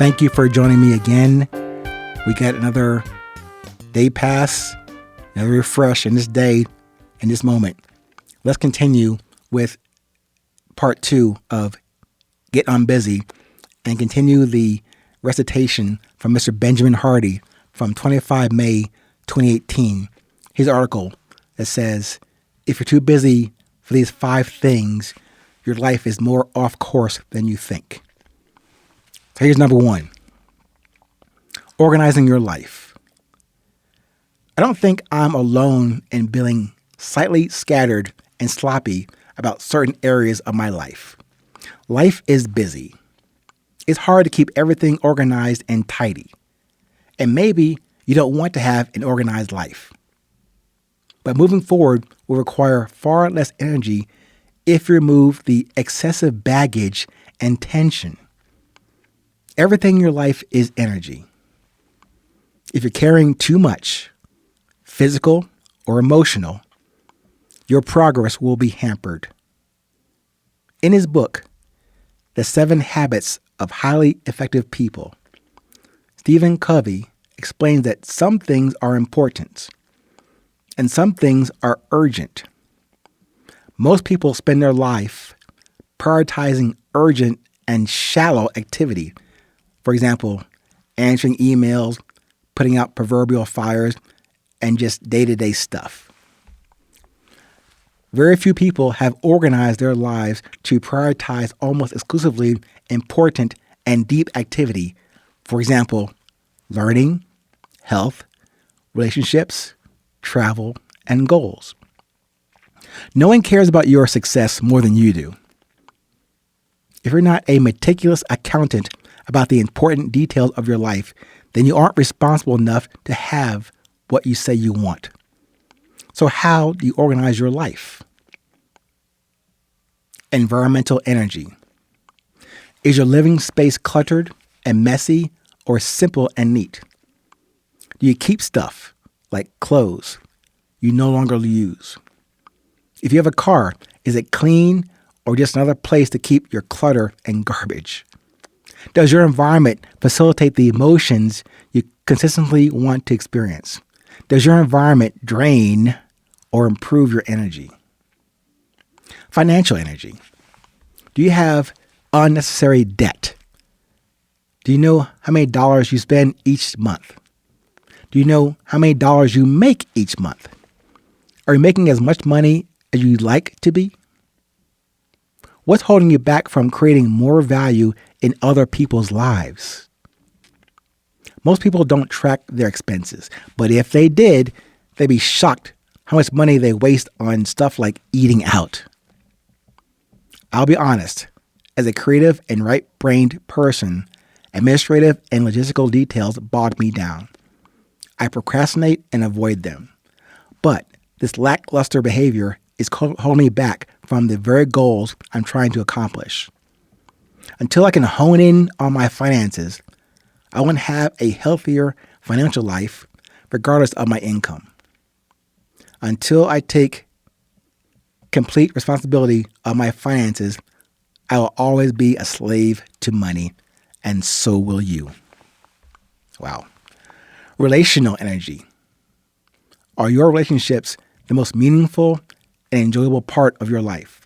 Thank you for joining me again. We got another day pass, another refresh in this day, in this moment. Let's continue with part 2 of Get UNbusy and continue the recitation from Mr. Benjamin Hardy from 25 May 2018. His article that says, if you're too busy for these 5 things, your life is more off course than you think. So here's number 1. Organizing your life. I don't think I'm alone in being slightly scattered and sloppy about certain areas of my life. Life is busy. It's hard to keep everything organized and tidy. And maybe you don't want to have an organized life. But moving forward will require far less energy if you remove the excessive baggage and tension. Everything in your life is energy. If you're carrying too much, physical or emotional, your progress will be hampered. In his book, The 7 Habits of Highly Effective People, Stephen Covey explains that some things are important and some things are urgent. Most people spend their life prioritizing urgent and shallow activity. For example, answering emails, putting out proverbial fires, and just day-to-day stuff. Very few people have organized their lives to prioritize almost exclusively important and deep activity. For example, learning, health, relationships, travel, and goals. No one cares about your success more than you do. If you're not a meticulous accountant about the important details of your life, then you aren't responsible enough to have what you say you want. So how do you organize your life? Environmental energy. Is your living space cluttered and messy or simple and neat? Do you keep stuff like clothes you no longer use? If you have a car, is it clean or just another place to keep your clutter and garbage? Does your environment facilitate the emotions you consistently want to experience? Does your environment drain or improve your energy? Financial energy. Do you have unnecessary debt? Do you know how many dollars you spend each month? Do you know how many dollars you make each month? Are you making as much money as you'd like to be? What's holding you back from creating more value in other people's lives? Most people don't track their expenses, but if they did, they'd be shocked how much money they waste on stuff like eating out. I'll be honest, as a creative and right-brained person, administrative and logistical details bog me down. I procrastinate and avoid them. But this lackluster behavior is holding me back from the very goals I'm trying to accomplish. Until I can hone in on my finances, I want to have a healthier financial life regardless of my income. Until I take complete responsibility of my finances, I will always be a slave to money, and so will you. Wow. Relational energy. Are your relationships the most meaningful and enjoyable part of your life?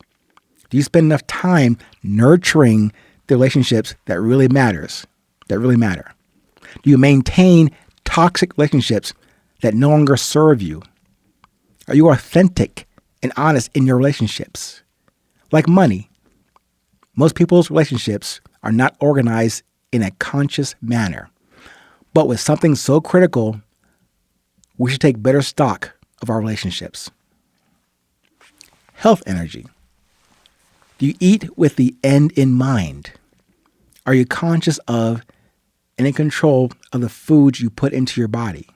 Do you spend enough time nurturing the relationships that really matter? Do you maintain toxic relationships that no longer serve you? Are you authentic and honest in your relationships? Like money, most people's relationships are not organized in a conscious manner. But with something so critical, we should take better stock of our relationships. Health energy. Do you eat with the end in mind? Are you conscious of and in control of the foods you put into your body?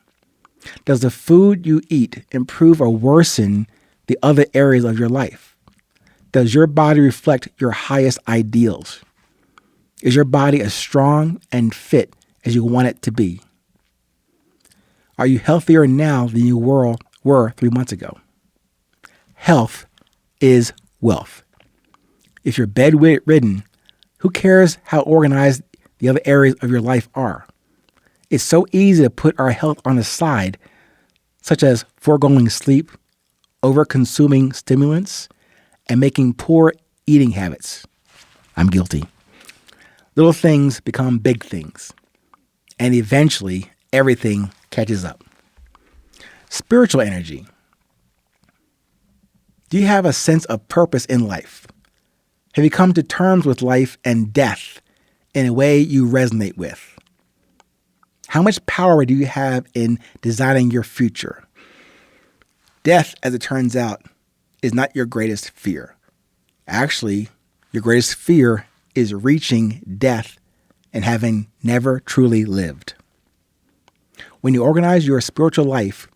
Does the food you eat improve or worsen the other areas of your life? Does your body reflect your highest ideals? Is your body as strong and fit as you want it to be? Are you healthier now than you were 3 months ago? Health is wealth. If you're bedridden, who cares how organized the other areas of your life are. It's so easy to put our health on the side, such as foregoing sleep, over-consuming stimulants, and making poor eating habits. I'm guilty. Little things become big things, and eventually everything catches up. Spiritual energy. Do you have a sense of purpose in life? Have you come to terms with life and death in a way you resonate with? How much power do you have in designing your future? Death, as it turns out, is not your greatest fear. Actually, your greatest fear is reaching death and having never truly lived. When you organize your spiritual life,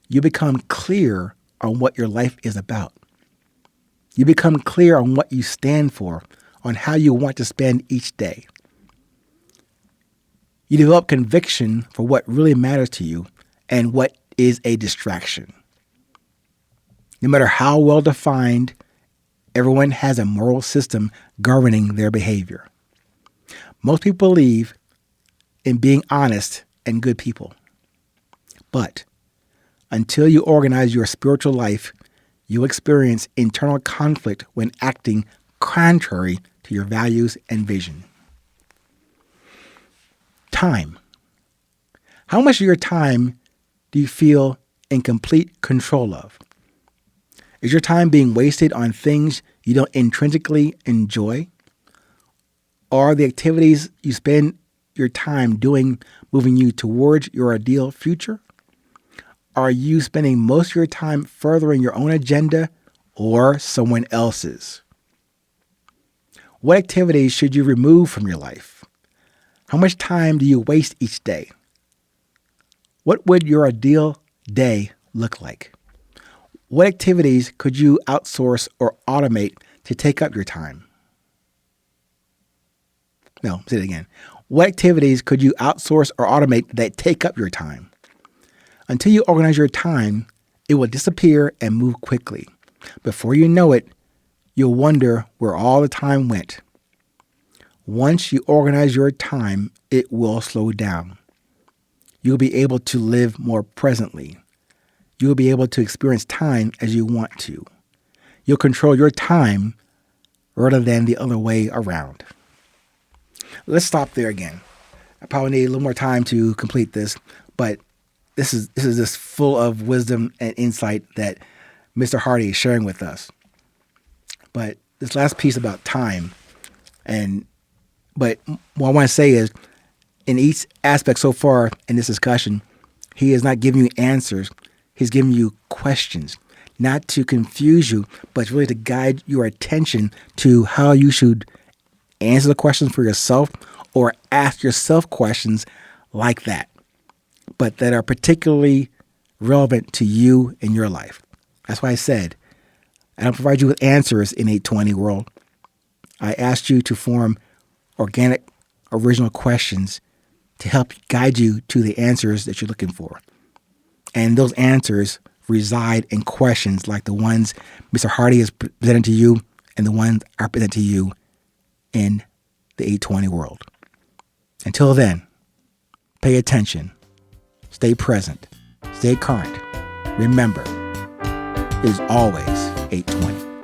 you become clear on what your life is about. You become clear on what you stand for, on how you want to spend each day. You develop conviction for what really matters to you and what is a distraction. No matter how well defined, everyone has a moral system governing their behavior. Most people believe in being honest and good people. But until you organize your spiritual life, you'll experience internal conflict when acting contrary to your values and vision. Time. How much of your time do you feel in complete control of? Is your time being wasted on things you don't intrinsically enjoy? Are the activities you spend your time doing moving you towards your ideal future? Are you spending most of your time furthering your own agenda or someone else's? What activities should you remove from your life? How much time do you waste each day? What would your ideal day look like? What activities could you outsource or automate to take up your time? No, say it again. What activities could you outsource or automate that take up your time? Until you organize your time, it will disappear and move quickly. Before you know it, you'll wonder where all the time went. Once you organize your time, it will slow down. You'll be able to live more presently. You'll be able to experience time as you want to. You'll control your time rather than the other way around. Let's stop there again. I probably need a little more time to complete this, but this is just full of wisdom and insight that Mr. Hardy is sharing with us. But this last piece about time, but what I want to say is, in each aspect so far in this discussion, he is not giving you answers. He's giving you questions, not to confuse you, but really to guide your attention to how you should answer the questions for yourself or ask yourself questions like that, but that are particularly relevant to you in your life. That's why I said, I don't provide you with answers in 820 world. I asked you to form organic, original questions to help guide you to the answers that you're looking for. And those answers reside in questions like the ones Mr. Hardy has presented to you and the ones I present to you in the 820 world. Until then, pay attention, stay present, stay current. Remember, it is always 820.